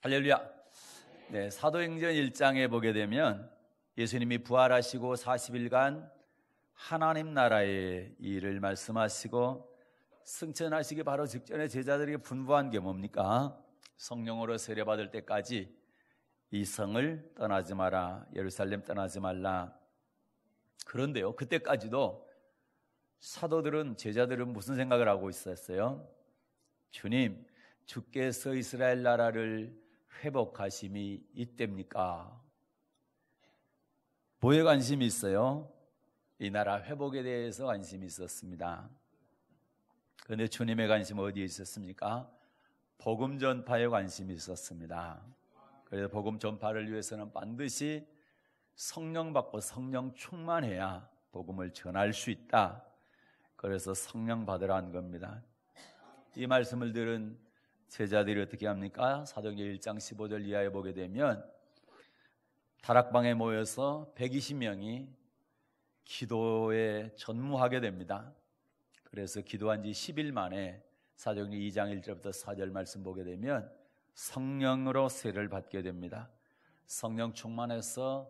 할렐루야. 네, 사도행전 1장에 보게 되면 예수님이 부활하시고 40일간 하나님 나라의 일을 말씀하시고 승천하시기 바로 직전에 제자들에게 분부한 게 뭡니까? 성령으로 세례받을 때까지 이 성을 떠나지 마라, 예루살렘 떠나지 말라. 그런데요, 그때까지도 사도들은, 제자들은 무슨 생각을 하고 있었어요? 주님, 주께서 이스라엘 나라를 회복하심이 이때입니까? 뭐에 관심이 있어요? 이 나라 회복에 대해서 관심이 있었습니다. 그런데 주님의 관심은 어디에 있었습니까? 복음 전파에 관심이 있었습니다. 그래서 복음 전파를 위해서는 반드시 성령 받고 성령 충만해야 복음을 전할 수 있다. 그래서 성령 받으라는 겁니다. 이 말씀을 들은 제자들이 어떻게 합니까? 사도행전 1장 15절 이하에 보게 되면 다락방에 모여서 120명이 기도에 전무하게 됩니다. 그래서 기도한 지 10일 만에 사도행전 2장 1절부터 4절 말씀 보게 되면 성령으로 세례를 받게 됩니다. 성령 충만해서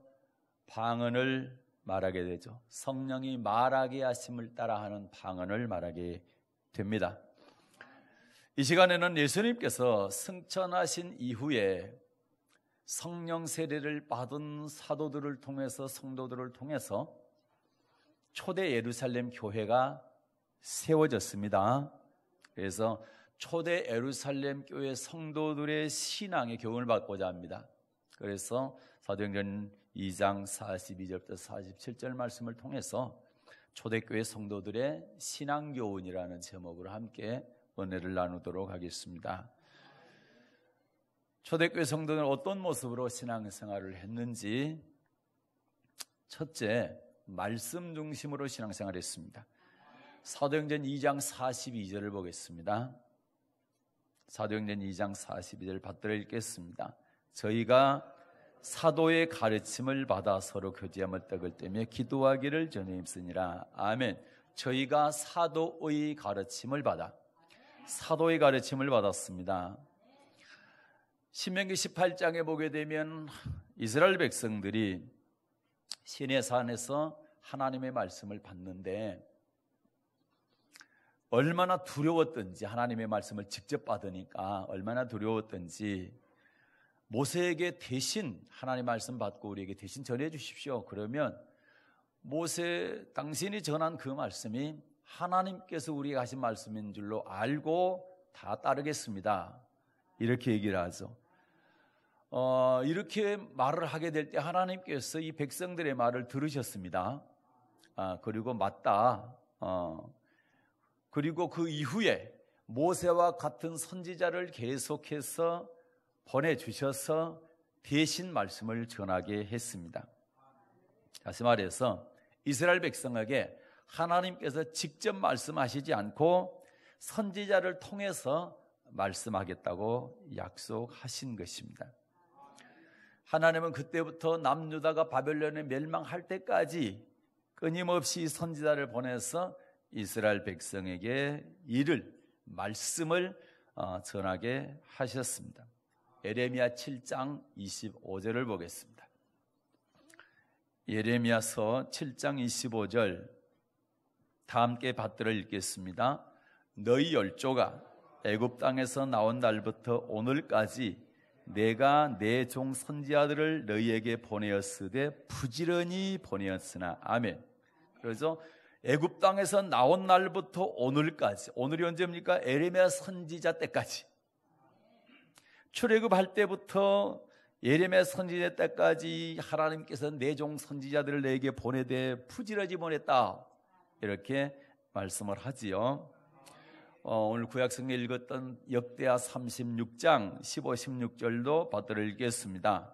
방언을 말하게 되죠. 성령이 말하게 하심을 따라하는 방언을 말하게 됩니다. 이 시간에는 예수님께서 승천하신 이후에 성령 세례를 받은 사도들을 통해서, 성도들을 통해서 초대 예루살렘 교회가 세워졌습니다. 그래서 초대 예루살렘 교회 성도들의 신앙의 교훈을 받고자 합니다. 그래서 사도행전 2장 42절부터 47절 말씀을 통해서 초대교회 성도들의 신앙교훈이라는 제목으로 함께 은혜를 나누도록 하겠습니다. 초대교회 성도들은 어떤 모습으로 신앙생활을 했는지, 첫째, 말씀 중심으로 신앙생활을 했습니다. 사도행전 2장 42절을 보겠습니다. 사도행전 2장 42절 받들어 읽겠습니다. 저희가 사도의 가르침을 받아 서로 교제함을 떡을 떼며 기도하기를 전에 힘쓰니라. 아멘. 저희가 사도의 가르침을 받아, 사도의 가르침을 받았습니다. 신명기 18장에 보게 되면 이스라엘 백성들이 시내산에서 하나님의 말씀을 받는데 얼마나 두려웠던지, 하나님의 말씀을 직접 받으니까 얼마나 두려웠던지 모세에게 대신 하나님의 말씀 받고 우리에게 대신 전해 주십시오. 그러면 모세, 당신이 전한 그 말씀이 하나님께서 우리에게 하신 말씀인 줄로 알고 다 따르겠습니다. 이렇게 얘기를 하죠. 이렇게 말을 하게 될 때 하나님께서 이 백성들의 말을 들으셨습니다. 그리고 맞다. 그리고 그 이후에 모세와 같은 선지자를 계속해서 보내주셔서 대신 말씀을 전하게 했습니다. 다시 말해서 이스라엘 백성에게 하나님께서 직접 말씀하시지 않고 선지자를 통해서 말씀하겠다고 약속하신 것입니다. 하나님은 그때부터 남유다가 바벨론에 멸망할 때까지 끊임없이 선지자를 보내서 이스라엘 백성에게 말씀을 전하게 하셨습니다. 예레미야 7장 25절을 보겠습니다. 예레미야서 7장 25절 다 함께 받들어 읽겠습니다. 너희 열조가 애굽 땅에서 나온 날부터 오늘까지 내가 내 종 선지자들을 너희에게 보내었으되 부지런히 보내었으나. 아멘. 그래서 애굽 땅에서 나온 날부터 오늘까지, 오늘이 언제입니까? 예레미야 선지자 때까지, 출애굽할 때부터 예레미야 선지자 때까지 하나님께서 내 종 선지자들을 내게 보내되 부지런히 보냈다, 이렇게 말씀을 하지요. 오늘 구약성경에 읽었던 역대하 36장 15, 16절도 받들어 읽겠습니다.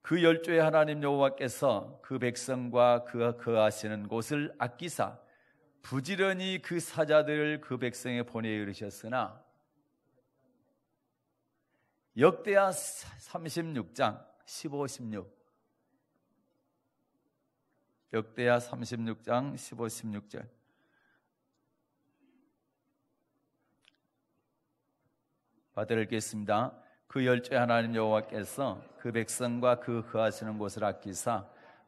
그 열조의 하나님 여호와께서 그 백성과 그가 거하시는 곳을 아끼사 부지런히 그 사자들을 그 백성에 보내 이르셨으나. 역대하 36장 15, 16. 역대하 36장 15, 16절 받들어 읽겠습니다. 그 열조의 하나님 여호와께서 그 백성과 그 거하시는 곳을 아끼사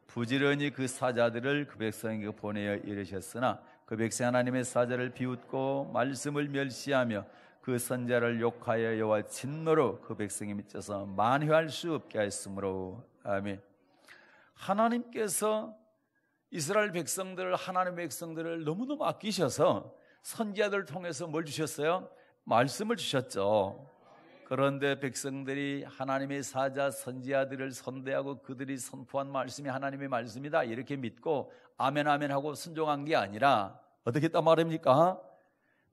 부지런히 그 사자들을 그 백성에게 보내어 이르셨으나 그 백성 하나님의 사자를 비웃고 말씀을 멸시하며 그 선자를 욕하여 여호와 진노로 그 백성이 미쳐서 만회할 수 없게 하였으므로. 아멘. 하나님께서 이스라엘 백성들을, 하나님의 백성들을 너무너무 아끼셔서 선지자들을 통해서 뭘 주셨어요? 말씀을 주셨죠. 그런데 백성들이 하나님의 사자 선지자들을 선대하고 그들이 선포한 말씀이 하나님의 말씀이다 이렇게 믿고 아멘 아멘 하고 순종한 게 아니라 어떻게 했단 말입니까?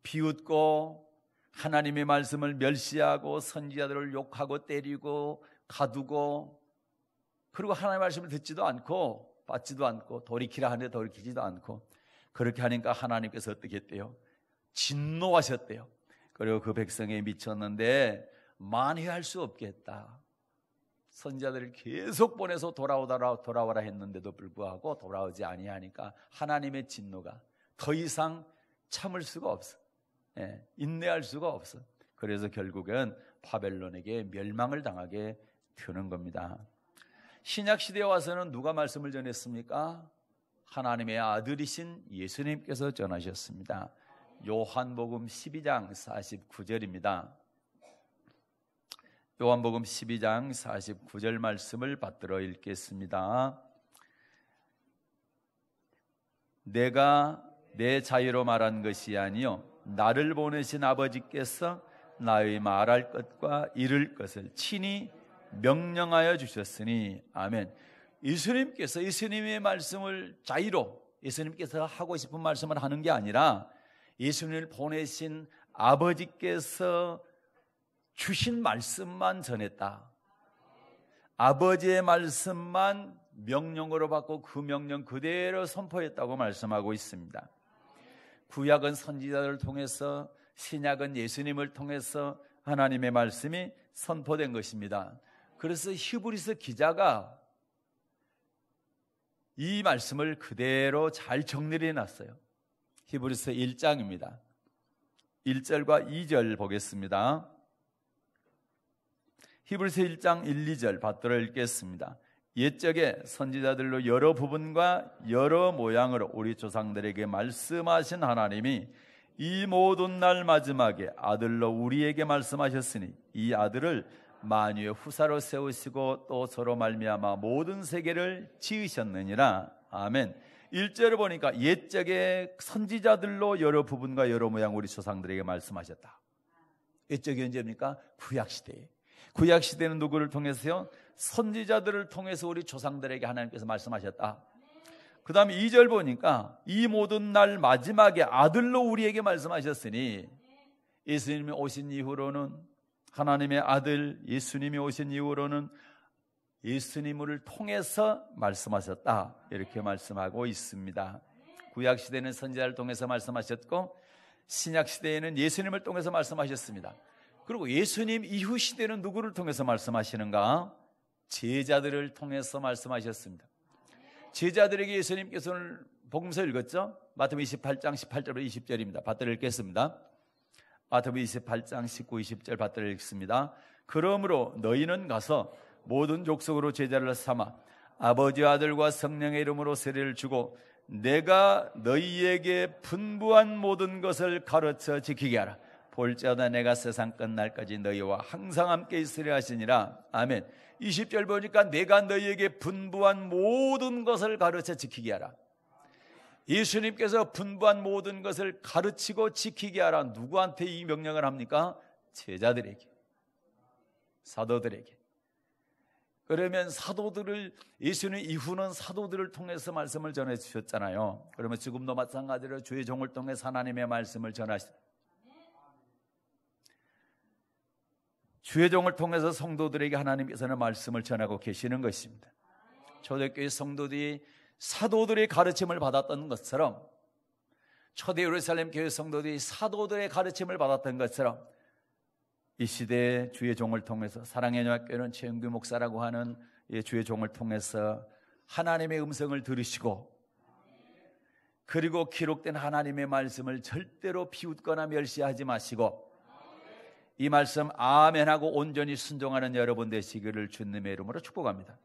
비웃고 하나님의 말씀을 멸시하고 선지자들을 욕하고 때리고 가두고, 그리고 하나님의 말씀을 듣지도 않고 받지도 않고 돌이키라 하는데 돌이키지도 않고, 그렇게 하니까 하나님께서 어떻게 했대요? 진노하셨대요. 그리고 그 백성에 미쳤는데 만회할 수 없겠다. 선지자들을 계속 보내서 돌아오라 했는데도 불구하고 돌아오지 아니하니까 하나님의 진노가 더 이상 참을 수가 없어. 인내할 수가 없어. 그래서 결국은 바벨론에게 멸망을 당하게 되는 겁니다. 신약 시대에 와서는 누가 말씀을 전했습니까? 하나님의 아들이신 예수님께서 전하셨습니다. 요한복음 12장 49절입니다. 요한복음 12장 49절 말씀을 받들어 읽겠습니다. 내가 내 자유로 말한 것이 아니요 나를 보내신 아버지께서 나의 말할 것과 이룰 것을 친히 명령하여 주셨으니. 아멘. 예수님의 말씀을 자유로, 예수님께서 하고 싶은 말씀을 하는 게 아니라 예수님을 보내신 아버지께서 주신 말씀만 전했다. 아버지의 말씀만 명령으로 받고 그 명령 그대로 선포했다고 말씀하고 있습니다. 구약은 선지자들을 통해서, 신약은 예수님을 통해서 하나님의 말씀이 선포된 것입니다. 그래서 히브리서 기자가 이 말씀을 그대로 잘 정리를 해놨어요. 히브리서 1장입니다. 1절과 2절 보겠습니다. 히브리서 1장 1, 2절 받들어 읽겠습니다. 옛적에 선지자들로 여러 부분과 여러 모양으로 우리 조상들에게 말씀하신 하나님이 이 모든 날 마지막에 아들로 우리에게 말씀하셨으니 이 아들을 만유의 후사로 세우시고 또 서로 말미암아 모든 세계를 지으셨느니라. 아멘. 1절을 보니까 옛적에 선지자들로 여러 부분과 여러 모양 우리 조상들에게 말씀하셨다. 옛적이 언제입니까? 구약시대에. 구약시대는 누구를 통해서요? 선지자들을 통해서 우리 조상들에게 하나님께서 말씀하셨다. 그 다음에 2절 보니까 이 모든 날 마지막에 아들로 우리에게 말씀하셨으니, 예수님이 오신 이후로는, 하나님의 아들 예수님이 오신 이후로는 예수님을 통해서 말씀하셨다 이렇게 말씀하고 있습니다. 구약시대는 선지자를 통해서 말씀하셨고 신약시대에는 예수님을 통해서 말씀하셨습니다. 그리고 예수님 이후 시대는 누구를 통해서 말씀하시는가? 제자들을 통해서 말씀하셨습니다. 제자들에게 예수님께서는 복음서 읽었죠? 마태복음 28장 18절부터 20절입니다. 받들어 읽겠습니다. 마태복음 28장 19, 20절 받들어 읽습니다. 그러므로 너희는 가서 모든 족속으로 제자를 삼아 아버지와 아들과 성령의 이름으로 세례를 주고 내가 너희에게 분부한 모든 것을 가르쳐 지키게 하라. 볼지어다 내가 세상 끝날까지 너희와 항상 함께 있으려 하시니라. 아멘. 20절 보니까 내가 너희에게 분부한 모든 것을 가르쳐 지키게 하라. 예수님께서 분부한 모든 것을 가르치고 지키게 하라. 누구한테 이 명령을 합니까? 제자들에게, 사도들에게. 그러면 사도들을, 예수님 이후는 사도들을 통해서 말씀을 전해 주셨잖아요. 그러면 지금도 마찬가지로 주의 종을 통해서 하나님의 말씀을 전하십니다. 주의 종을 통해서 성도들에게 하나님께서는 말씀을 전하고 계시는 것입니다. 초대교회 성도들이 사도들의 가르침을 받았던 것처럼, 초대 예루살렘 교회 성도들이 사도들의 가르침을 받았던 것처럼 이 시대에 주의 종을 통해서, 사랑의 연합교회는 최영규 목사라고 하는 주의 종을 통해서 하나님의 음성을 들으시고, 그리고 기록된 하나님의 말씀을 절대로 비웃거나 멸시하지 마시고 이 말씀 아멘하고 온전히 순종하는 여러분 되시기를 주님의 이름으로 축복합니다.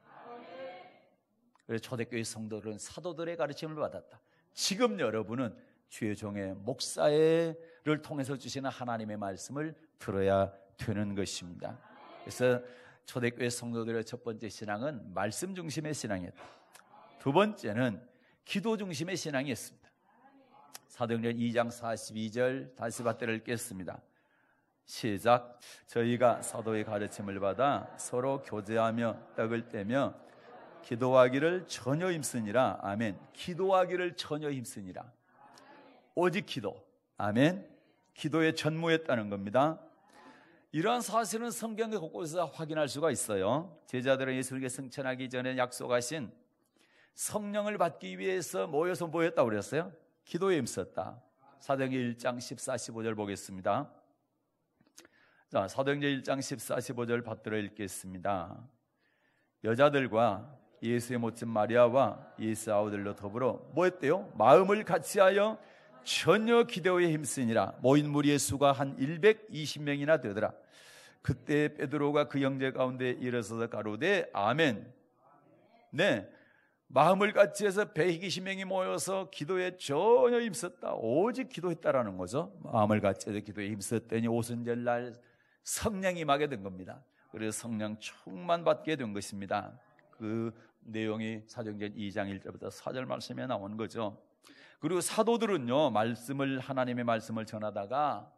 그래서 초대교회 성도들은 사도들의 가르침을 받았다. 지금 여러분은 주의 종의 목사를 통해서 주시는 하나님의 말씀을 들어야 되는 것입니다. 그래서 초대교회 성도들의 첫 번째 신앙은 말씀 중심의 신앙이었다. 두 번째는 기도 중심의 신앙이었습니다. 사도행전 2장 42절 다시 받들어 읽겠습니다. 시작. 저희가 사도의 가르침을 받아 서로 교제하며 떡을 떼며 기도하기를 전혀 힘쓰니라. 아멘. 기도하기를 전혀 힘쓰니라. 오직 기도. 아멘. 기도에 전무했다는 겁니다. 이러한 사실은 성경의 곳곳에서 확인할 수가 있어요. 제자들은 예수님께 승천하기 전에 약속하신 성령을 받기 위해서 모여서 뭐였다고 그랬어요? 기도에 힘썼다. 사도행전 1장 14, 15절 보겠습니다. 자, 사도행전 1장 14, 15절 받들어 읽겠습니다. 여자들과 예수의 모친 마리아와 예수 아우들로 더불어 뭐 했대요? 마음을 같이하여 전혀 기도에 힘쓰니라. 모인 무리의 수가 한 120명이나 되더라. 그때 베드로가 그 형제 가운데 일어서서 가로되 아멘. 네, 마음을 같이해서 120명이 모여서 기도에 전혀 힘썼다. 오직 기도했다라는 거죠. 마음을 같이해서 기도에 힘썼더니 오순절날 성령이 임하게 된 겁니다. 그래서 성령 충만받게 된 것입니다. 그 내용이 사도행전 2장 1절부터 4절 말씀에 나오는 거죠. 그리고 사도들은요, 하나님의 말씀을 전하다가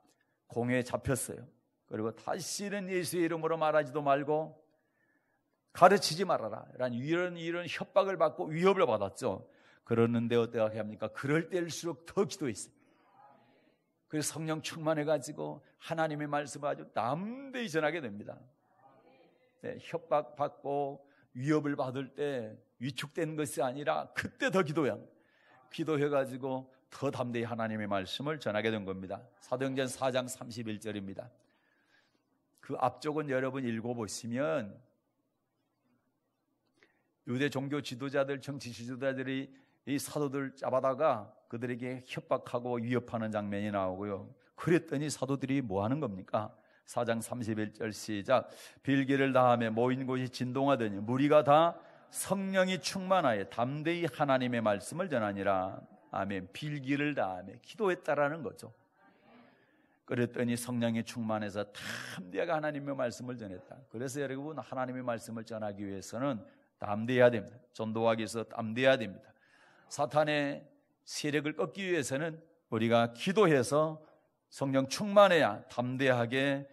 공회에 잡혔어요. 그리고 다시는 예수의 이름으로 말하지도 말고 가르치지 말아라 이런 협박을 받고 위협을 받았죠. 그러는데 어떻게 합니까? 그럴 때일수록 더 기도했어요. 그래서 성령 충만해가지고 하나님의 말씀을 아주 담대히 전하게 됩니다. 네, 협박받고 위협을 받을 때 위축된 것이 아니라 그때 더 기도해가지고 더 담대히 하나님의 말씀을 전하게 된 겁니다. 사도행전 4장 31절입니다. 그 앞쪽은 여러분 읽어보시면 유대 종교 지도자들, 정치 지도자들이 이 사도들 잡아다가 그들에게 협박하고 위협하는 장면이 나오고요. 그랬더니 사도들이 뭐 하는 겁니까? 4장 31절 시작. 빌기를 다하며 모인 곳이 진동하더니 무리가 다 성령이 충만하여 담대히 하나님의 말씀을 전하니라. 아멘. 빌기를 다하며 기도했다라는 거죠. 그랬더니 성령이 충만해서 담대하게 하나님의 말씀을 전했다. 그래서 여러분, 하나님의 말씀을 전하기 위해서는 담대해야 됩니다. 전도하기 위해서 담대해야 됩니다. 사탄의 세력을 꺾기 위해서는 우리가 기도해서 성령 충만해야 담대하게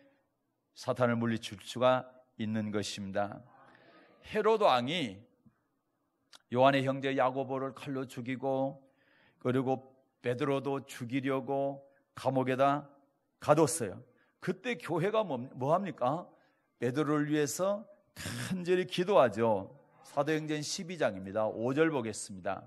사탄을 물리칠 수가 있는 것입니다. 헤롯 왕이 요한의 형제 야고보를 칼로 죽이고 그리고 베드로도 죽이려고 감옥에다 가뒀어요. 그때 교회가 뭐 합니까? 베드로를 위해서 간절히 기도하죠. 사도행전 12장입니다. 5절 보겠습니다.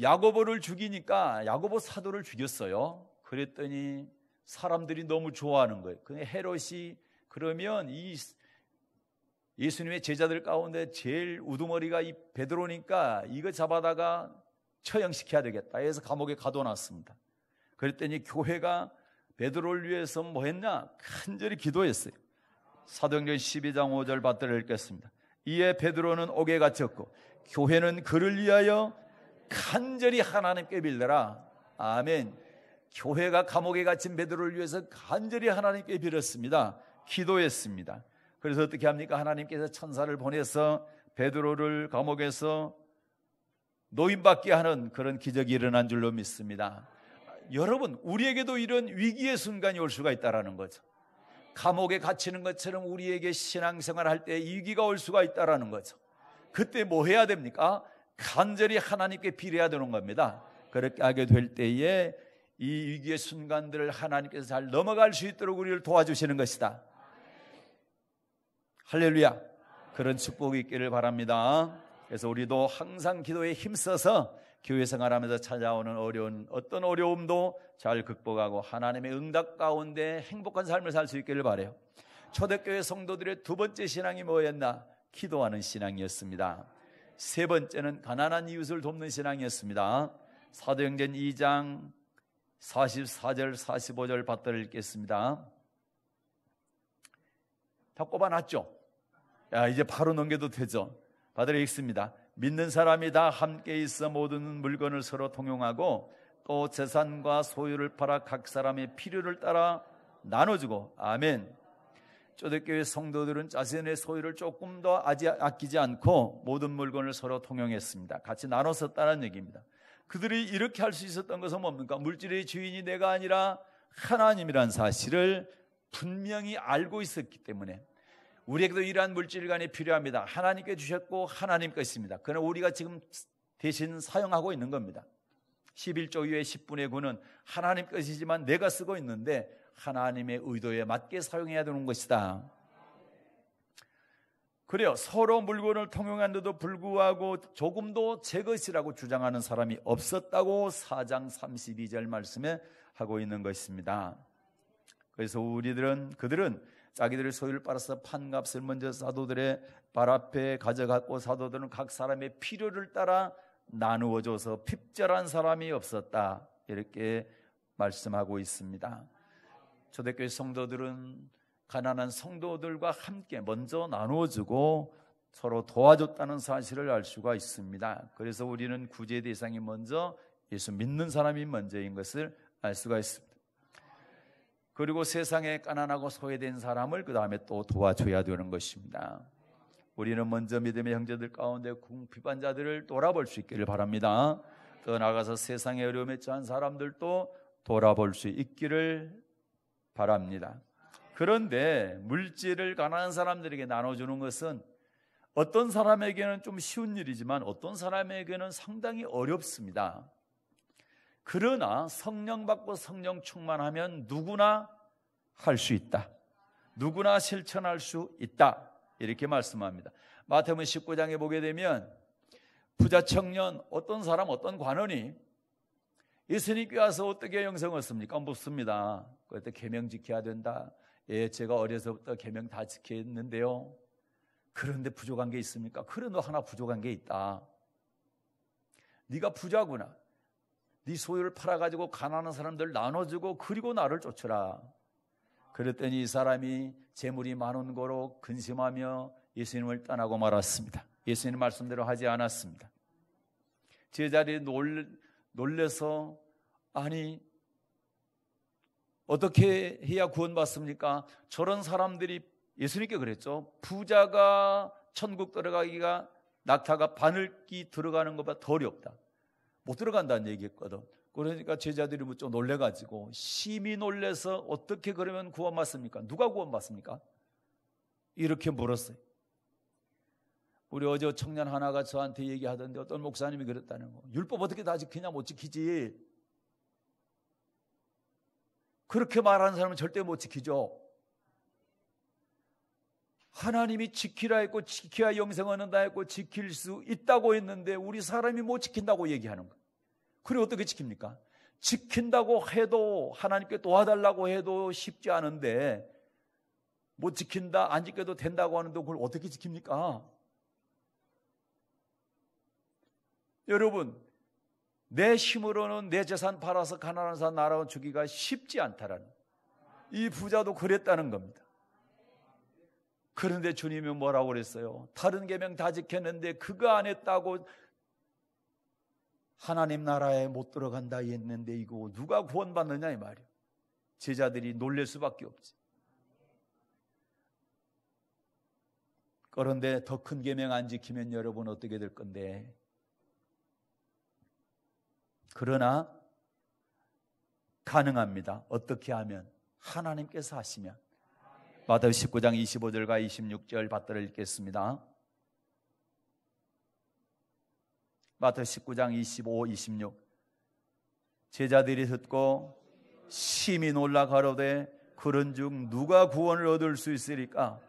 야고보를 죽이니까 야고보 사도를 죽였어요. 그랬더니 사람들이 너무 좋아하는 거예요. 근데 헤롯이 그러면 이 예수님의 제자들 가운데 제일 우두머리가 이 베드로니까 이거 잡아다가 처형시켜야 되겠다 해서 감옥에 가둬놨습니다. 그랬더니 교회가 베드로를 위해서 뭐 했냐? 간절히 기도했어요. 사도행전 12장 5절 받들어 읽겠습니다. 이에 베드로는 옥에 갇혔고 교회는 그를 위하여 간절히 하나님께 빌더라. 아멘. 교회가 감옥에 갇힌 베드로를 위해서 간절히 하나님께 빌었습니다. 기도했습니다. 그래서 어떻게 합니까? 하나님께서 천사를 보내서 베드로를 감옥에서 노임받게 하는 그런 기적이 일어난 줄로 믿습니다. 여러분, 우리에게도 이런 위기의 순간이 올 수가 있다는 거죠. 감옥에 갇히는 것처럼 우리에게 신앙생활 할 때 위기가 올 수가 있다는 거죠. 그때 뭐 해야 됩니까? 간절히 하나님께 빌어야 되는 겁니다. 그렇게 하게 될 때에 이 위기의 순간들을 하나님께서 잘 넘어갈 수 있도록 우리를 도와주시는 것이다. 할렐루야. 그런 축복이 있기를 바랍니다. 그래서 우리도 항상 기도에 힘써서 교회 생활하면서 찾아오는 어떤 어려움도 잘 극복하고 하나님의 응답 가운데 행복한 삶을 살 수 있기를 바라요. 초대교회 성도들의 두 번째 신앙이 뭐였나? 기도하는 신앙이었습니다. 세 번째는 가난한 이웃을 돕는 신앙이었습니다. 사도행전 2장 44절 45절 받들어 읽겠습니다. 다 꼽아놨죠? 이제 바로 넘겨도 되죠? 받들어 읽습니다. 믿는 사람이 다 함께 있어 모든 물건을 서로 통용하고 또 재산과 소유를 팔아 각 사람의 필요를 따라 나눠주고. 아멘. 초대교회 성도들은 자신의 소유를 조금 더 아끼지 않고 모든 물건을 서로 통용했습니다. 같이 나눠 썼다는 얘기입니다. 그들이 이렇게 할 수 있었던 것은 뭡니까? 물질의 주인이 내가 아니라 하나님이란 사실을 분명히 알고 있었기 때문에. 우리에게도 이러한 물질관이 필요합니다. 하나님께 주셨고 하나님 것입니다. 그러나 우리가 지금 대신 사용하고 있는 겁니다. 11조 위에 10분의 9는 하나님 것이지만 내가 쓰고 있는데 하나님의 의도에 맞게 사용해야 되는 것이다. 그래요. 서로 물건을 통용하는데도 불구하고 조금도 제 것이라고 주장하는 사람이 없었다고 4장 32절 말씀에 하고 있는 것입니다. 그래서 그들은 자기들의 소유를 빨아서 판값을 먼저 사도들의 발 앞에 가져갔고 사도들은 각 사람의 필요를 따라 나누어줘서 핍절한 사람이 없었다. 이렇게 말씀하고 있습니다. 초대교회 성도들은 가난한 성도들과 함께 먼저 나누어주고 서로 도와줬다는 사실을 알 수가 있습니다. 그래서 우리는 구제 대상이 먼저 예수 믿는 사람이 먼저인 것을 알 수가 있습니다. 그리고 세상에 가난하고 소외된 사람을 그 다음에 또 도와줘야 되는 것입니다. 우리는 먼저 믿음의 형제들 가운데 궁핍한 자들을 돌아볼 수 있기를 바랍니다. 더 나아가서 세상의 어려움에 처한 사람들도 돌아볼 수 있기를 바랍니다. 그런데 물질을 가난한 사람들에게 나눠주는 것은 어떤 사람에게는 좀 쉬운 일이지만 어떤 사람에게는 상당히 어렵습니다. 그러나 성령 받고 성령 충만하면 누구나 할 수 있다. 누구나 실천할 수 있다. 이렇게 말씀합니다. 마태복음 19장에 보게 되면 부자 청년 어떤 사람 어떤 관원이 예수님께 와서 어떻게 영생을 얻습니까? 묻습니다. 그때 계명 지켜야 된다. 예, 제가 어려서부터 계명 다 지켰는데요. 그런데 부족한 게 있습니까? 그래, 너 하나 부족한 게 있다. 네가 부자구나. 네 소유를 팔아가지고 가난한 사람들 나눠주고 그리고 나를 쫓으라. 그랬더니 이 사람이 재물이 많은 거로 근심하며 예수님을 떠나고 말았습니다. 예수님 말씀대로 하지 않았습니다. 제자들이 놀래서 아니 어떻게 해야 구원받습니까? 저런 사람들이 예수님께 그랬죠. 부자가 천국 들어가기가 낙타가 바늘기 들어가는 것보다 더 어렵다. 못 들어간다는 얘기했거든. 그러니까 제자들이 좀 놀래가지고 심히 놀래서 어떻게 그러면 구원받습니까? 누가 구원받습니까? 이렇게 물었어요. 우리 어제 청년 하나가 저한테 얘기하던데 어떤 목사님이 그랬다는 거. 율법 어떻게 다 지키냐? 못 지키지. 그렇게 말하는 사람은 절대 못 지키죠. 하나님이 지키라 했고 지켜야 영생을 얻는다 했고 지킬 수 있다고 했는데 우리 사람이 못 지킨다고 얘기하는 거예요. 그래 어떻게 지킵니까? 지킨다고 해도 하나님께 도와달라고 해도 쉽지 않은데 못 지킨다 안 지켜도 된다고 하는데 그걸 어떻게 지킵니까? 여러분 내 힘으로는 내 재산 팔아서 가난한 사람 나라고 주기가 쉽지 않다라는 이 부자도 그랬다는 겁니다. 그런데 주님이 뭐라고 그랬어요? 다른 계명 다 지켰는데 그거 안 했다고 하나님 나라에 못 들어간다 했는데 이거 누가 구원받느냐 이 말이에요. 제자들이 놀랄 수밖에 없지. 그런데 더 큰 계명 안 지키면 여러분 어떻게 될 건데? 그러나 가능합니다. 어떻게 하면? 하나님께서 하시면. 마태복음 19장 25절과 26절 받들어 읽겠습니다. 마태복음 19장 25, 26 제자들이 듣고 심히 놀라 가로되 그런 중 누가 구원을 얻을 수 있으리까?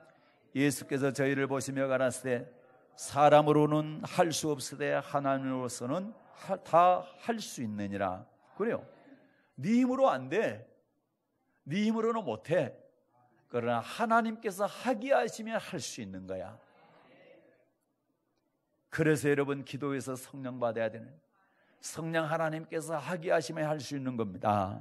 예수께서 저희를 보시며 가라사대 사람으로는 할 수 없으되 하나님으로서는 다 할 수 있느니라. 그래요. 네 힘으로 안 돼. 네 힘으로는 못해. 그러나 하나님께서 하게 하시면 할 수 있는 거야. 그래서 여러분 기도해서 성령 받아야 되는, 성령 하나님께서 하게 하시면 할 수 있는 겁니다.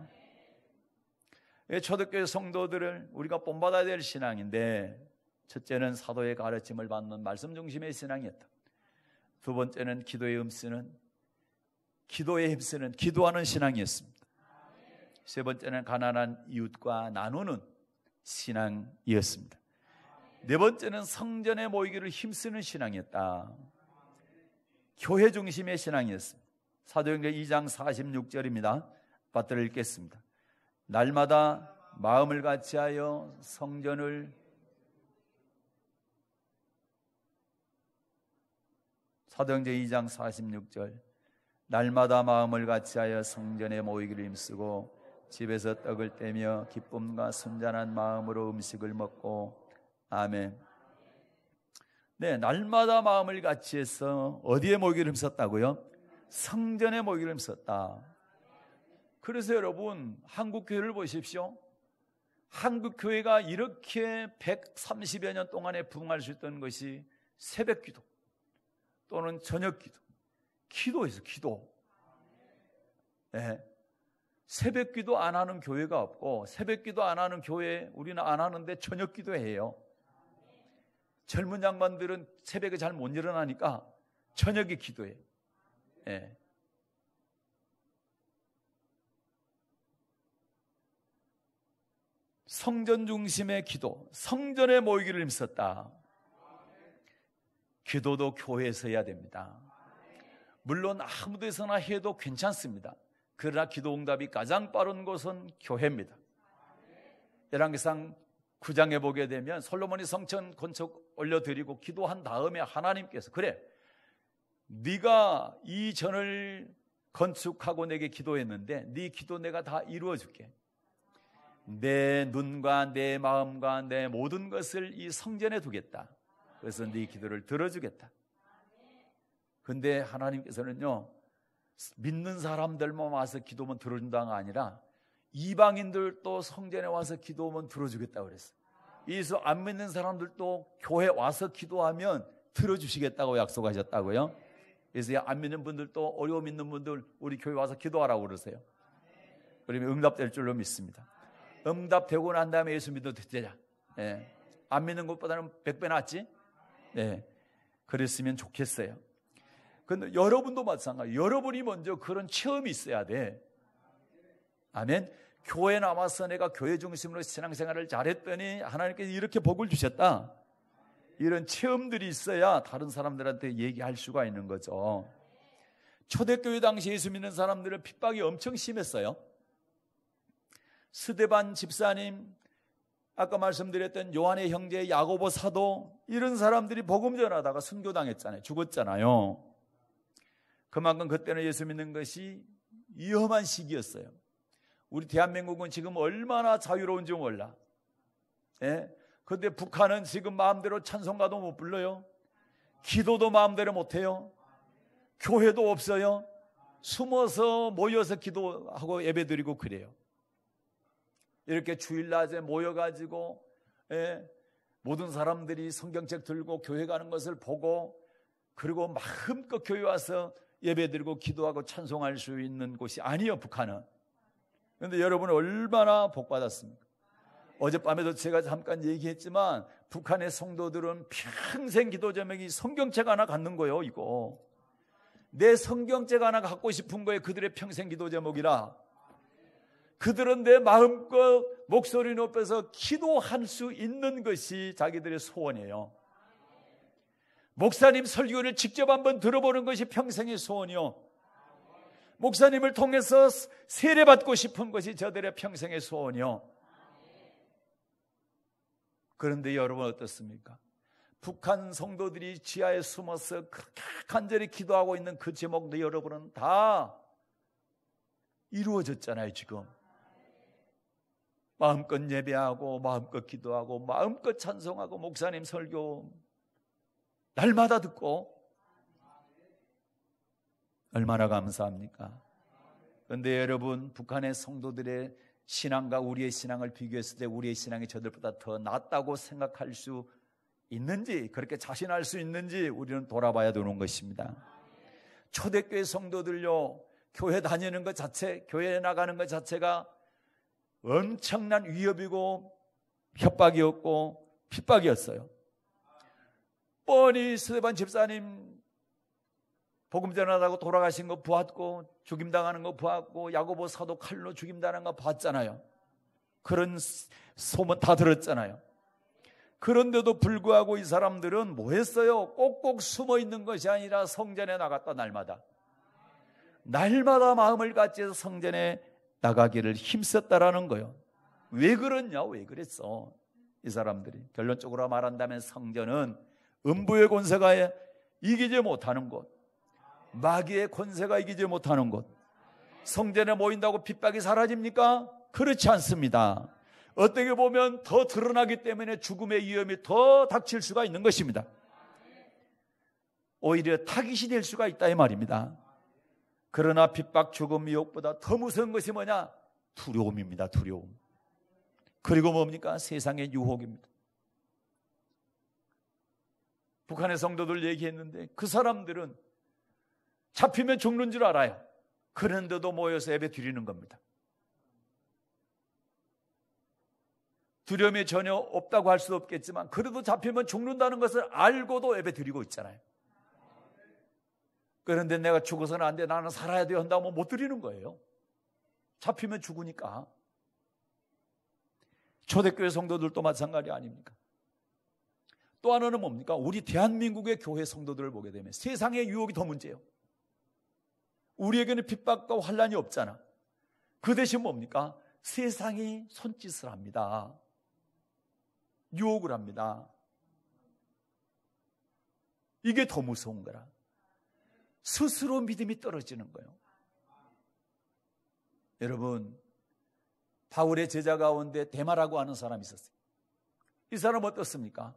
초대교회 성도들을 우리가 본받아야 될 신앙인데, 첫째는 사도의 가르침을 받는 말씀 중심의 신앙이었다. 두 번째는 기도에 힘쓰는 기도하는 신앙이었습니다. 세 번째는 가난한 이웃과 나누는 신앙이었습니다. 네 번째는 성전에 모이기를 힘쓰는 신앙이었다. 교회 중심의 신앙이었습니다. 사도행전 2장 46절입니다. 받들어 읽겠습니다. 날마다 마음을 같이하여 성전을 사도행전 2장 46절 날마다 마음을 같이하여 성전에 모이기를 힘쓰고 집에서 떡을 떼며 기쁨과 순전한 마음으로 음식을 먹고 아멘. 네, 날마다 마음을 같이해서 어디에 모이기를 힘썼다고요? 성전에 모이기를 힘썼다. 그래서 여러분 한국 교회를 보십시오. 한국 교회가 이렇게 130여 년 동안에 부흥할 수 있던 것이 새벽기도 또는 저녁기도, 기도에서 기도. 네. 새벽기도 안 하는 교회가 없고, 새벽기도 안 하는 교회 우리는 안 하는데 저녁기도 해요. 젊은 양반들은 새벽에 잘 못 일어나니까 저녁에 기도해요. 네. 성전 중심의 기도, 성전에 모이기를 힘썼다. 기도도 교회에서 해야 됩니다. 물론 아무 데서나 해도 괜찮습니다. 그러나 기도 응답이 가장 빠른 곳은 교회입니다. 열왕기상 9장에 보게 되면 솔로몬이 성전 건축 올려드리고 기도한 다음에 하나님께서 그래, 네가 이 전을 건축하고 내게 기도했는데 네 기도 내가 다 이루어줄게. 내 눈과 내 마음과 내 모든 것을 이 성전에 두겠다. 그래서 네 기도를 들어주겠다. 근데 하나님께서는요, 믿는 사람들만 와서 기도면 들어준다가 아니라 이방인들도 성전에 와서 기도하면 들어주겠다고 그랬어요. 이래서 안 믿는 사람들도 교회 와서 기도하면 들어주시겠다고 약속하셨다고요. 그래서 안 믿는 분들도 어려움 있는 분들 우리 교회 와서 기도하라고 그러세요. 그러면 응답될 줄로 믿습니다. 응답되고 난 다음에 예수 믿어도 되자. 예. 안 믿는 것보다는 100배 낫지? 네. 그랬으면 좋겠어요. 근데 여러분도 마찬가지. 여러분이 먼저 그런 체험이 있어야 돼. 아멘. 교회 나와서 내가 교회 중심으로 신앙생활을 잘했더니 하나님께서 이렇게 복을 주셨다. 이런 체험들이 있어야 다른 사람들한테 얘기할 수가 있는 거죠. 초대교회 당시 예수 믿는 사람들은 핍박이 엄청 심했어요. 스데반 집사님, 아까 말씀드렸던 요한의 형제 야고보 사도, 이런 사람들이 복음 전하다가 순교당했잖아요. 죽었잖아요. 그만큼 그때는 예수 믿는 것이 위험한 시기였어요. 우리 대한민국은 지금 얼마나 자유로운지 몰라. 그런데 북한은 지금 마음대로 찬송가도 못 불러요. 기도도 마음대로 못해요. 교회도 없어요. 숨어서 모여서 기도하고 예배드리고 그래요. 이렇게 주일낮에 모여가지고 모든 사람들이 성경책 들고 교회 가는 것을 보고, 그리고 마음껏 교회 와서 예배드리고 기도하고 찬송할 수 있는 곳이 아니에요, 북한은. 그런데 여러분은 얼마나 복받았습니까? 어젯밤에도 제가 잠깐 얘기했지만 북한의 성도들은 평생 기도 제목이 성경책 하나 갖는 거예요. 이거 내 성경책 하나 갖고 싶은 거예요. 그들의 평생 기도 제목이라. 그들은 내 마음껏 목소리 높여서 기도할 수 있는 것이 자기들의 소원이에요. 목사님 설교를 직접 한번 들어보는 것이 평생의 소원이요. 목사님을 통해서 세례받고 싶은 것이 저들의 평생의 소원이요. 그런데 여러분 어떻습니까? 북한 성도들이 지하에 숨어서 그렇게 간절히 기도하고 있는 그 제목도 여러분은 다 이루어졌잖아요. 지금 마음껏 예배하고 마음껏 기도하고 마음껏 찬송하고 목사님 설교 날마다 듣고 얼마나 감사합니까? 그런데 여러분, 북한의 성도들의 신앙과 우리의 신앙을 비교했을 때 우리의 신앙이 저들보다 더 낫다고 생각할 수 있는지, 그렇게 자신할 수 있는지 우리는 돌아봐야 되는 것입니다. 초대교회 성도들요, 교회 다니는 것 자체, 교회에 나가는 것 자체가 엄청난 위협이고 협박이었고 핍박이었어요. 뻔히 스데반 집사님 복음 전하다고 돌아가신 거 보았고, 죽임당하는 거 보았고, 야고보 사도 칼로 죽임당하는 거 봤잖아요. 그런 소문 다 들었잖아요. 그런데도 불구하고 이 사람들은 뭐 했어요? 꼭꼭 숨어 있는 것이 아니라 성전에 나갔다. 날마다 마음을 같이 해서 성전에 나가기를 힘썼다라는 거예요. 왜 그랬냐? 왜 그랬어? 이 사람들이 결론적으로 말한다면 성전은 음부의 권세가 이기지 못하는 곳, 마귀의 권세가 이기지 못하는 곳. 성전에 모인다고 핍박이 사라집니까? 그렇지 않습니다. 어떻게 보면 더 드러나기 때문에 죽음의 위험이 더 닥칠 수가 있는 것입니다. 오히려 타깃이 될 수가 있다 이 말입니다. 그러나 핍박, 죽음, 미혹보다 더 무서운 것이 뭐냐? 두려움입니다. 두려움. 그리고 뭡니까? 세상의 유혹입니다. 북한의 성도들 얘기했는데 그 사람들은 잡히면 죽는 줄 알아요. 그런데도 모여서 예배 드리는 겁니다. 두려움이 전혀 없다고 할 수도 없겠지만 그래도 잡히면 죽는다는 것을 알고도 예배 드리고 있잖아요. 그런데 내가 죽어서는 안 돼, 나는 살아야 돼 한다면 못 드리는 거예요. 잡히면 죽으니까. 초대교회 성도들도 마찬가지 아닙니까? 또 하나는 뭡니까? 우리 대한민국의 교회 성도들을 보게 되면 세상의 유혹이 더 문제예요. 우리에게는 핍박과 환난이 없잖아. 그 대신 뭡니까? 세상이 손짓을 합니다. 유혹을 합니다. 이게 더 무서운 거라. 스스로 믿음이 떨어지는 거예요. 여러분, 바울의 제자 가운데 데마라고 하는 사람이 있었어요. 이 사람은 어떻습니까?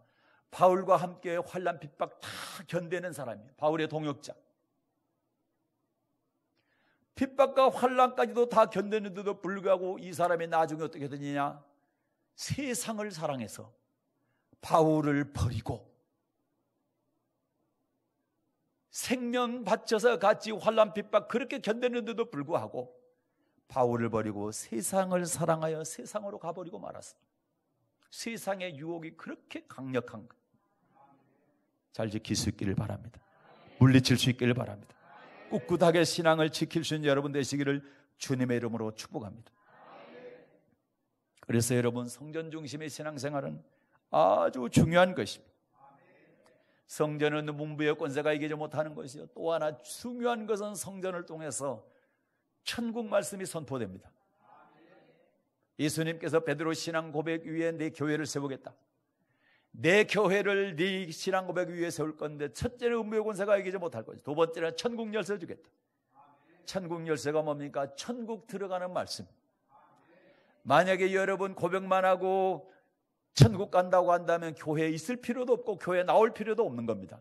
바울과 함께 환난 핍박 다 견디는 사람이에요. 바울의 동역자. 핍박과 환난까지도 다 견디는데도 불구하고 이 사람이 나중에 어떻게 되느냐? 세상을 사랑해서 바울을 버리고 생명 바쳐서 같이 환난 핍박 그렇게 견디는데도 불구하고 바울을 버리고 세상을 사랑하여 세상으로 가버리고 말았습니다. 세상의 유혹이 그렇게 강력한 것. 잘 지킬 수 있기를 바랍니다. 물리칠 수 있기를 바랍니다. 꿋꿋하게 신앙을 지킬 수 있는 여러분 되시기를 주님의 이름으로 축복합니다. 그래서 여러분, 성전 중심의 신앙생활은 아주 중요한 것입니다. 성전은 문부의 권세가 이기지 못하는 것이요, 또 하나 중요한 것은 성전을 통해서 천국 말씀이 선포됩니다. 예수님께서 베드로 신앙 고백 위에 내 교회를 세우겠다, 내 교회를 네 신앙 고백 위에 세울 건데, 첫째는 음부의 권세가 이기지 못할 것이다, 두 번째는 천국 열쇠 주겠다. 천국 열쇠가 뭡니까? 천국 들어가는 말씀. 만약에 여러분 고백만 하고 천국 간다고 한다면 교회에 있을 필요도 없고 교회에 나올 필요도 없는 겁니다.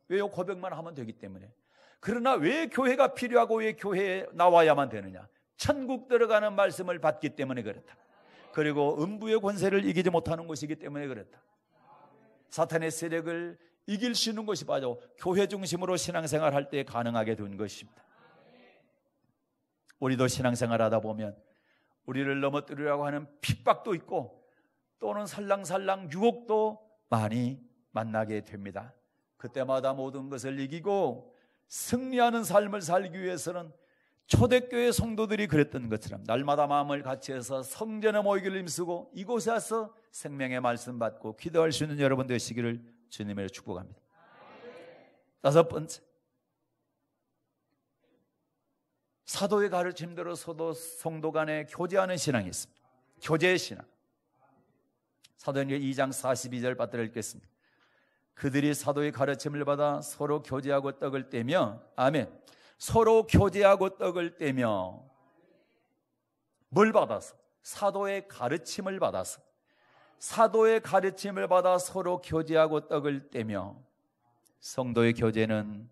왜요? 고백만 하면 되기 때문에. 그러나 왜 교회가 필요하고 왜 교회에 나와야만 되느냐? 천국 들어가는 말씀을 받기 때문에 그렇다. 그리고 음부의 권세를 이기지 못하는 것이기 때문에 그렇다. 사탄의 세력을 이길 수 있는 것이 바로 교회 중심으로 신앙생활 할 때 가능하게 된 것입니다. 우리도 신앙생활 하다 보면 우리를 넘어뜨리려고 하는 핍박도 있고 또는 살랑살랑 유혹도 많이 만나게 됩니다. 그때마다 모든 것을 이기고 승리하는 삶을 살기 위해서는 초대교회 성도들이 그랬던 것처럼 날마다 마음을 같이해서 성전에 모이기를 힘쓰고 이곳에 와서 생명의 말씀 받고 기도할 수 있는 여러분 되시기를 주님으로 축복합니다. 다섯 번째, 사도의 가르침대로 성도 간에 교제하는 신앙이 있습니다. 교제의 신앙. 사도행전 2장 42절 받들어 읽겠습니다. 그들이 사도의 가르침을 받아 서로 교제하고 떡을 떼며, 아멘, 서로 교제하고 떡을 떼며, 뭘 받아서? 사도의 가르침을 받아서, 사도의 가르침을 받아 서로 교제하고 떡을 떼며. 성도의 교제는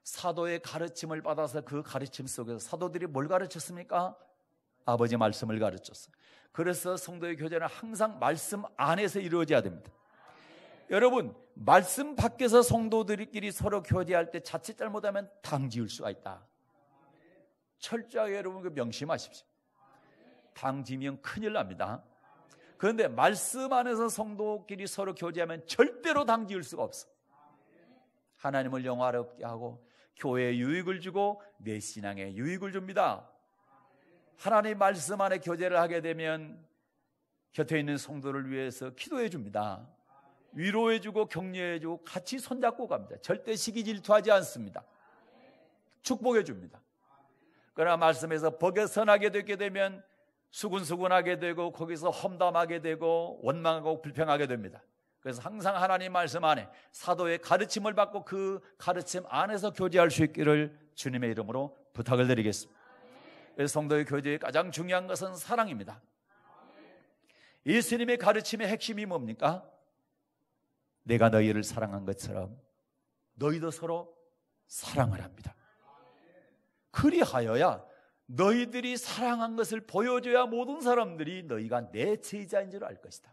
사도의 가르침을 받아서 그 가르침 속에서, 사도들이 뭘 가르쳤습니까? 아버지 말씀을 가르쳤어요. 그래서 성도의 교제는 항상 말씀 안에서 이루어져야 됩니다. 여러분, 말씀 밖에서 성도들끼리 서로 교제할 때 자칫 잘못하면 당 지을 수가 있다. 철저하게 여러분 그 명심하십시오. 당지면 큰일 납니다. 그런데 말씀 안에서 성도끼리 서로 교제하면 절대로 당지을 수가 없어. 하나님을 영화롭게 하고 교회에 유익을 주고 내 신앙에 유익을 줍니다. 하나님 말씀 안에 교제를 하게 되면 곁에 있는 성도를 위해서 기도해 줍니다. 위로해 주고 격려해 주고 같이 손잡고 갑니다. 절대 시기 질투하지 않습니다. 축복해 줍니다. 그러나 말씀에서 벗어나게 되게 되면 수군수군하게 되고 거기서 험담하게 되고 원망하고 불평하게 됩니다. 그래서 항상 하나님 말씀 안에 사도의 가르침을 받고 그 가르침 안에서 교제할 수 있기를 주님의 이름으로 부탁을 드리겠습니다. 그래서 성도의 교제의 가장 중요한 것은 사랑입니다. 예수님의 가르침의 핵심이 뭡니까? 내가 너희를 사랑한 것처럼 너희도 서로 사랑을 합니다. 그리하여야 너희들이 사랑한 것을 보여줘야 모든 사람들이 너희가 내 제자인 줄 알 것이다.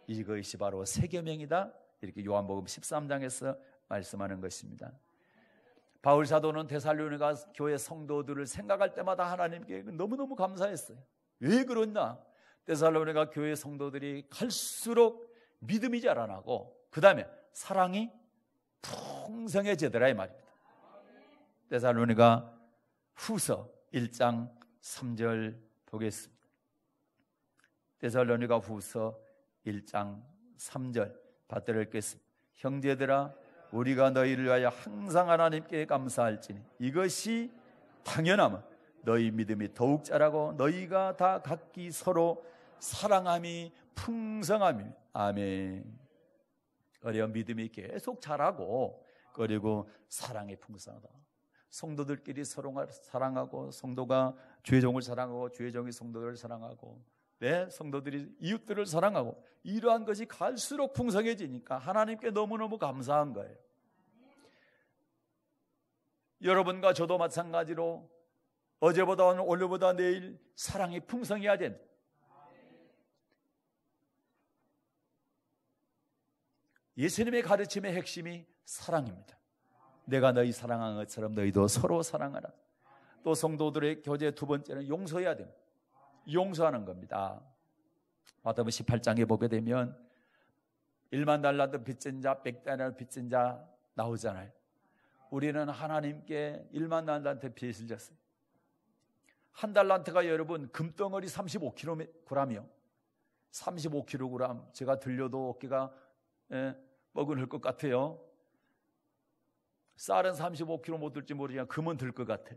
이것이 바로 세계명이다. 이렇게 요한복음 13장에서 말씀하는 것입니다. 바울 사도는 데살로니가 교회 성도들을 생각할 때마다 하나님께 너무너무 감사했어요. 왜 그러냐? 데살로니가 교회 성도들이 갈수록 믿음이 자라나고 그 다음에 사랑이 풍성해지더라 이 말입니다. 데살로니가 후서 1장 3절 보겠습니다. 데살로니가 후서 1장 3절 받들어 읽겠습니다. 형제들아 우리가 너희를 위하여 항상 하나님께 감사할지니 이것이 당연함은 너희 믿음이 더욱 자라고 너희가 다 각기 서로 사랑함이 풍성함이. 아멘. 그래야 믿음이 계속 자라고 그리고 사랑이 풍성하다. 성도들끼리 서로 사랑하고 성도가 죄종을 사랑하고 죄종이 성도들을 사랑하고 성도들이 이웃들을 사랑하고 이러한 것이 갈수록 풍성해지니까 하나님께 너무너무 감사한 거예요. 여러분과 저도 마찬가지로 어제보다 오늘, 오늘보다 내일 사랑이 풍성해야 됩니다. 예수님의 가르침의 핵심이 사랑입니다. 내가 너희 사랑한 것처럼 너희도 서로 사랑하라. 또 성도들의 교제 두 번째는 용서해야 됩니다. 용서하는 겁니다. 마태복음 18장에 보게 되면 1만 달란트 빚진 자, 100달란트 빚진 자 나오잖아요. 우리는 하나님께 1만 달란트 빚을 졌어요. 한 달란트가 여러분 금덩어리 35kg이요. 35kg 제가 들려도 어깨가 뻐근할 것 같아요. 쌀은 35kg 못 들지 모르지만 금은 들 것 같아.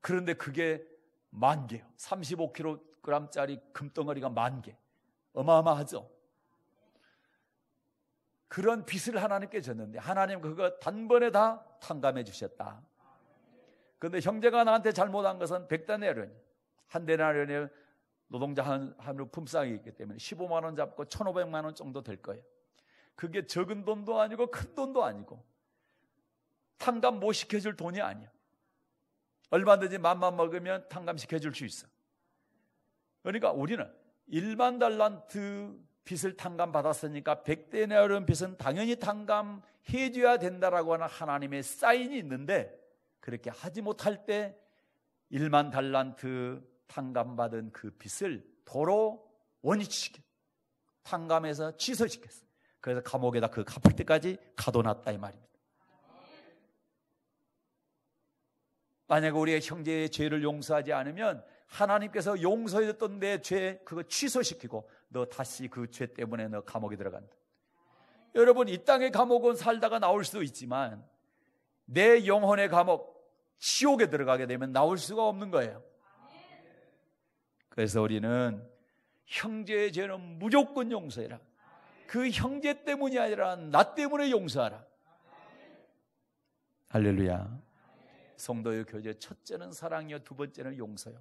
그런데 그게 10,000개요. 35kg짜리 금덩어리가 10,000개. 어마어마하죠. 그런 빚을 하나님께 졌는데 하나님 그거 단번에 다 탕감해 주셨다. 그런데 형제가 나한테 잘못한 것은 100데나리온. 한 데나리온에 노동자 하루 품삯이 있기 때문에 15만 원 잡고 1,500만 원 정도 될 거예요. 그게 적은 돈도 아니고 큰 돈도 아니고 탕감 못 시켜줄 돈이 아니야. 얼마든지 맘만 먹으면 탕감시켜줄 수 있어. 그러니까 우리는 1만 달란트 빚을 탕감받았으니까 100데나리온 빚은 당연히 탕감해줘야 된다라고 하는 하나님의 사인이 있는데 그렇게 하지 못할 때 1만 달란트 탕감받은 그 빚을 도로 원위치시켜 탕감해서 취소시켰어. 그래서 감옥에다 그 갚을 때까지 가둬놨다 이 말입니다. 만약에 우리의 형제의 죄를 용서하지 않으면 하나님께서 용서해줬던 내 죄 그거 취소시키고 너 다시 그 죄 때문에 너 감옥에 들어간다. 여러분 이 땅의 감옥은 살다가 나올 수도 있지만 내 영혼의 감옥 지옥에 들어가게 되면 나올 수가 없는 거예요. 그래서 우리는 형제의 죄는 무조건 용서해라. 그 형제 때문이 아니라 나 때문에 용서하라. 할렐루야. 성도의 교제 첫째는 사랑이요, 두 번째는 용서요,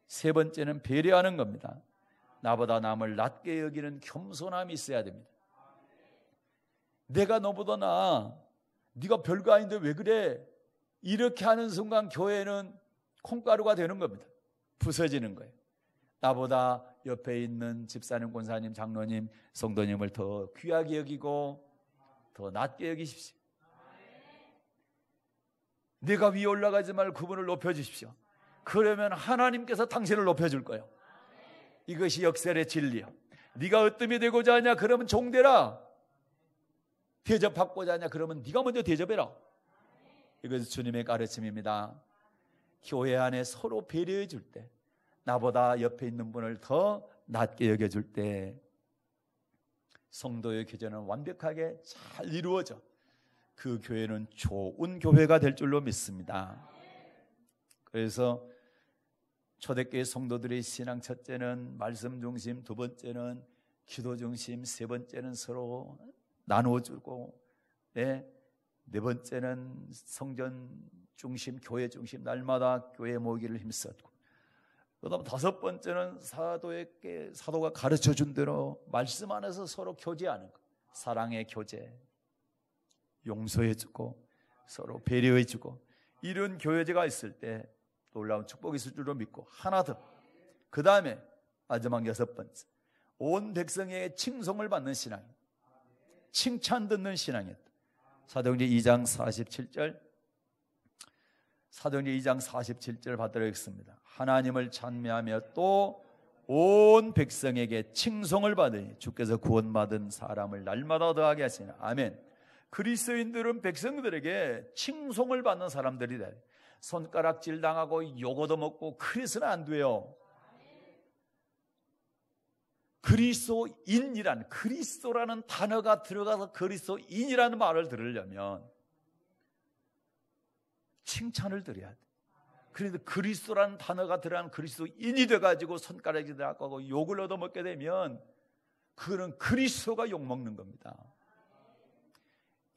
세 번째는 배려하는 겁니다. 나보다 남을 낮게 여기는 겸손함이 있어야 됩니다. 내가 너보다 나아, 네가 별거 아닌데 왜 그래? 이렇게 하는 순간 교회는 콩가루가 되는 겁니다. 부서지는 거예요. 나보다 옆에 있는 집사님, 권사님, 장로님, 성도님을 더 귀하게 여기고 더 낮게 여기십시오. 내가 위에 올라가지 말고 그분을 높여주십시오. 그러면 하나님께서 당신을 높여줄 거예요. 이것이 역설의 진리야. 네가 어뜸이 되고자 하냐? 그러면 종되라. 대접받고자 하냐? 그러면 네가 먼저 대접해라. 이것이 주님의 가르침입니다. 교회 안에 서로 배려해 줄 때, 나보다 옆에 있는 분을 더 낮게 여겨줄 때 성도의 교제는 완벽하게 잘 이루어져 그 교회는 좋은 교회가 될 줄로 믿습니다. 그래서 초대교회 성도들의 신앙, 첫째는 말씀 중심, 두 번째는 기도 중심, 세 번째는 서로 나누어주고, 네 번째는 성전 중심, 교회 중심, 날마다 교회 모이기를 힘썼고, 그다음 다섯 번째는 사도가 가르쳐준 대로 말씀 안에서 서로 교제하는 것, 사랑의 교제, 용서해주고 서로 배려해주고, 이런 교회제가 있을 때 놀라운 축복이 있을 줄로 믿고, 하나 더, 그 다음에 마지막 여섯 번째, 온 백성의 칭송을 받는 신앙, 칭찬 듣는 신앙이었다. 사도행전 2장 47절, 사도행전 2장 47절 받도록 하겠습니다. 하나님을 찬미하며 또 온 백성에게 칭송을 받으니 주께서 구원받은 사람을 날마다 더하게 하시나. 아멘. 그리스도인들은 백성들에게 칭송을 받는 사람들이 돼. 손가락질 당하고 욕 얻어먹고 그래서는 안 돼요. 그리스도인이란, 그리스도라는 단어가 들어가서 그리스도인이라는 말을 들으려면 칭찬을 드려야 돼. 그런데 그리스도라는 단어가 들어간 그리스도인이 돼가지고 손가락질 당하고 욕을 얻어먹게 되면 그거는 그리스도가 욕먹는 겁니다.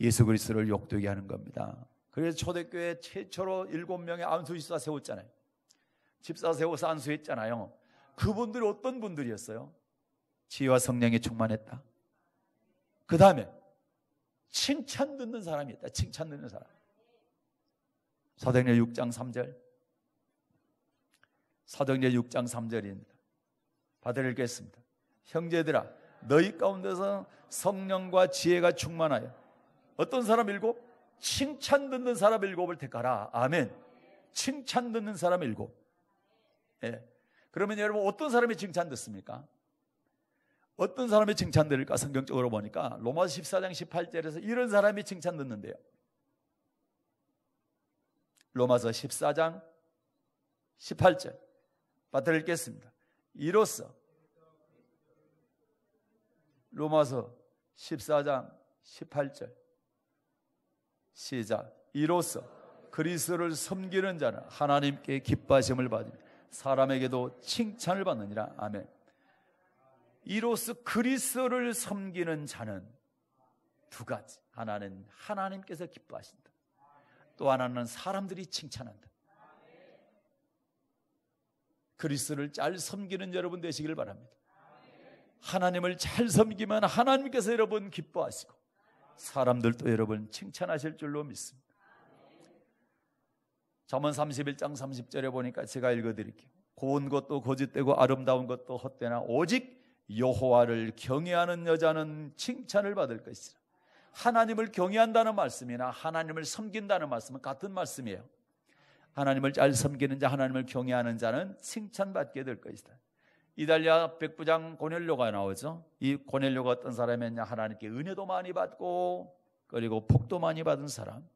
예수 그리스도를 욕되게 하는 겁니다. 그래서 초대교회 최초로 7명의 안수집사 세웠잖아요. 집사 세워서 안수했잖아요. 그분들이 어떤 분들이었어요? 지혜와 성령에 충만했다. 그 다음에 칭찬 듣는 사람이었다. 칭찬 듣는 사람. 사도행전 6장 3절, 사도행전 6장 3절입니다. 받아 읽겠습니다. 형제들아, 너희 가운데서 성령과 지혜가 충만하여 어떤 사람 일곱? 칭찬 듣는 사람 일곱을 택하라. 아멘. 칭찬 듣는 사람 일곱. 예. 그러면 여러분, 어떤 사람이 칭찬 듣습니까? 어떤 사람이 칭찬 들을까? 성경적으로 보니까 로마서 14장 18절에서 이런 사람이 칭찬 듣는데요. 로마서 14장 18절 받아 읽겠습니다. 이로써, 로마서 14장 18절 시작. 이로써 그리스도를 섬기는 자는 하나님께 기뻐하심을 받으며 사람에게도 칭찬을 받느니라. 아멘. 이로써 그리스도를 섬기는 자는 두 가지. 하나는 하나님께서 기뻐하신다. 또 하나는 사람들이 칭찬한다. 그리스도를 잘 섬기는 여러분 되시길 바랍니다. 하나님을 잘 섬기면 하나님께서 여러분 기뻐하시고 사람들도 여러분 칭찬하실 줄로 믿습니다. 잠언 31장 30절에 보니까 제가 읽어드릴게요. 고운 것도 거짓되고 아름다운 것도 헛되나 오직 여호와를 경외하는 여자는 칭찬을 받을 것이라. 하나님을 경외한다는 말씀이나 하나님을 섬긴다는 말씀은 같은 말씀이에요. 하나님을 잘 섬기는 자, 하나님을 경외하는 자는 칭찬받게 될 것이다. 이달리아 백부장 고넬료가 나오죠. 이 고넬료가 어떤 사람이었냐? 하나님께 은혜도 많이 받고 그리고 복도 많이 받은 사람.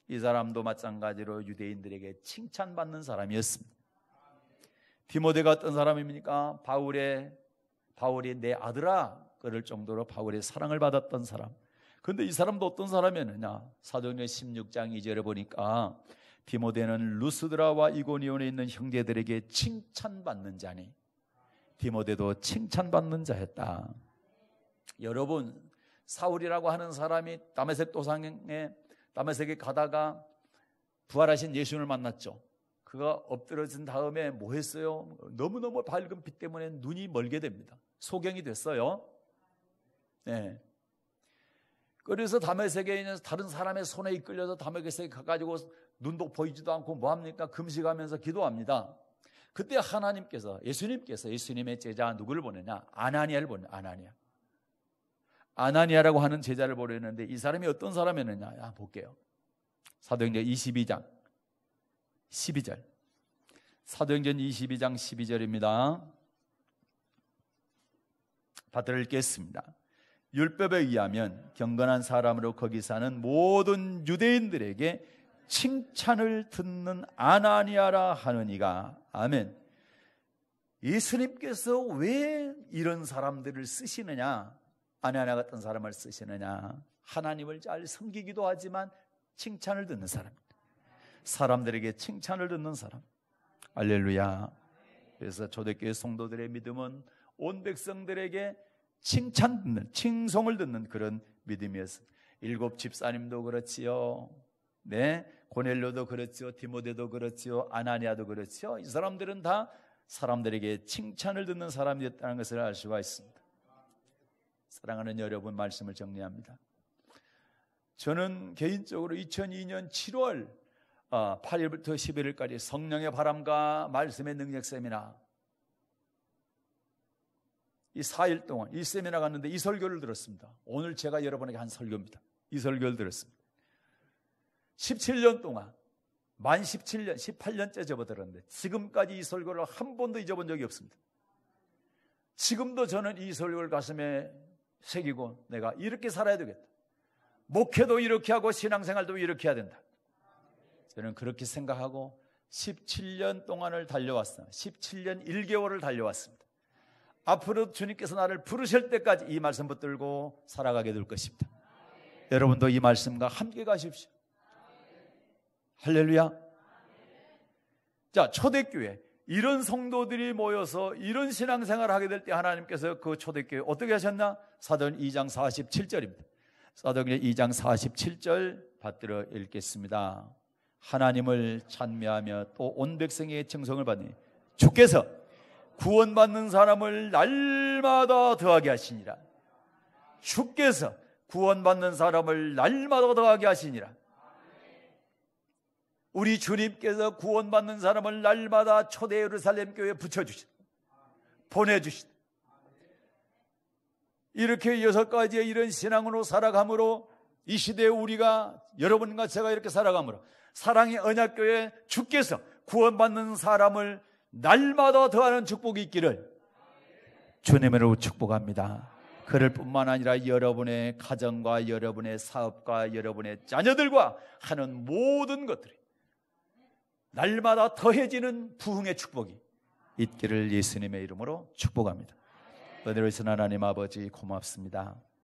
이 사람도 마찬가지로 유대인들에게 칭찬받는 사람이었습니다. 디모데가 어떤 사람입니까? 바울이 내 아들아 그럴 정도로 바울의 사랑을 받았던 사람. 그런데 이 사람도 어떤 사람이었느냐? 사도행전 16장 2절에 보니까 디모데는 루스드라와 이고니온에 있는 형제들에게 칭찬받는 자니 디모데도 칭찬받는 자였다. 여러분, 사울이라고 하는 사람이 다메섹 도상에 다메섹에 가다가 부활하신 예수님을 만났죠. 그가 엎드러진 다음에 뭐 했어요? 너무너무 밝은 빛 때문에 눈이 멀게 됩니다. 소경이 됐어요. 네. 그래서 다메섹에 있는 다른 사람의 손에 이끌려서 다메섹에 가가지고 눈도 보이지도 않고 뭐합니까? 금식하면서 기도합니다. 그때 하나님께서, 예수님의 제자 누구를 보내냐? 아나니아를 보내냐? 아나니아라고 하는 제자를 보내는데 이 사람이 어떤 사람이었느냐? 볼게요. 사도행전 22장 12절. 사도행전 22장 12절입니다. 받들어 읽겠습니다. 율법에 의하면 경건한 사람으로 거기 사는 모든 유대인들에게 칭찬을 듣는 아나니아라 하느니가. 아멘. 예수님께서 왜 이런 사람들을 쓰시느냐, 아나니아 같은 사람을 쓰시느냐? 하나님을 잘 섬기기도 하지만 칭찬을 듣는 사람, 사람들에게 칭찬을 듣는 사람. 할렐루야. 그래서 초대교회 성도들의 믿음은 온 백성들에게 칭찬 듣는, 칭송을 듣는 그런 믿음이었습니다. 일곱 집사님도 그렇지요. 네, 고넬료도 그렇지요. 디모데도 그렇지요. 아나니아도 그렇지요. 이 사람들은 다 사람들에게 칭찬을 듣는 사람이었다는 것을 알 수가 있습니다. 사랑하는 여러분, 말씀을 정리합니다. 저는 개인적으로 2002년 7월 8일부터 11일까지 성령의 바람과 말씀의 능력 세미나, 이 4일 동안 이 세미나 갔는데 이 설교를 들었습니다. 오늘 제가 여러분에게 한 설교입니다. 이 설교를 들었습니다. 17년 동안, 만 17년, 18년째 접어들었는데 지금까지 이 설교를 한 번도 잊어본 적이 없습니다. 지금도 저는 이 설교를 가슴에 새기고 내가 이렇게 살아야 되겠다. 목회도 이렇게 하고 신앙생활도 이렇게 해야 된다. 저는 그렇게 생각하고 17년 동안을 달려왔습니다. 17년 1개월을 달려왔습니다. 앞으로 주님께서 나를 부르실 때까지 이 말씀 붙들고 살아가게 될 것입니다. 여러분도 이 말씀과 함께 가십시오. 할렐루야. 자, 초대교회, 이런 성도들이 모여서 이런 신앙생활을 하게 될 때 하나님께서 그 초대교회 어떻게 하셨나? 사도행전 2장 47절입니다. 사도행전 2장 47절 받들어 읽겠습니다. 하나님을 찬미하며 또 온 백성의 청송을 받니 주께서 구원받는 사람을 날마다 더하게 하시니라. 주께서 구원받는 사람을 날마다 더하게 하시니라. 우리 주님께서 구원받는 사람을 날마다 초대 예루살렘 교회에 붙여주시다, 보내주시다. 이렇게 6가지의 이런 신앙으로 살아감으로 이 시대에 우리가, 여러분과 제가 이렇게 살아감으로 사랑의 언약교회 주께서 구원받는 사람을 날마다 더하는 축복이 있기를 주님으로 축복합니다. 그럴 뿐만 아니라 여러분의 가정과 여러분의 사업과 여러분의 자녀들과 하는 모든 것들이 날마다 더해지는 부흥의 축복이 있기를 예수님의 이름으로 축복합니다. 은혜로우신 하나님 아버지, 고맙습니다.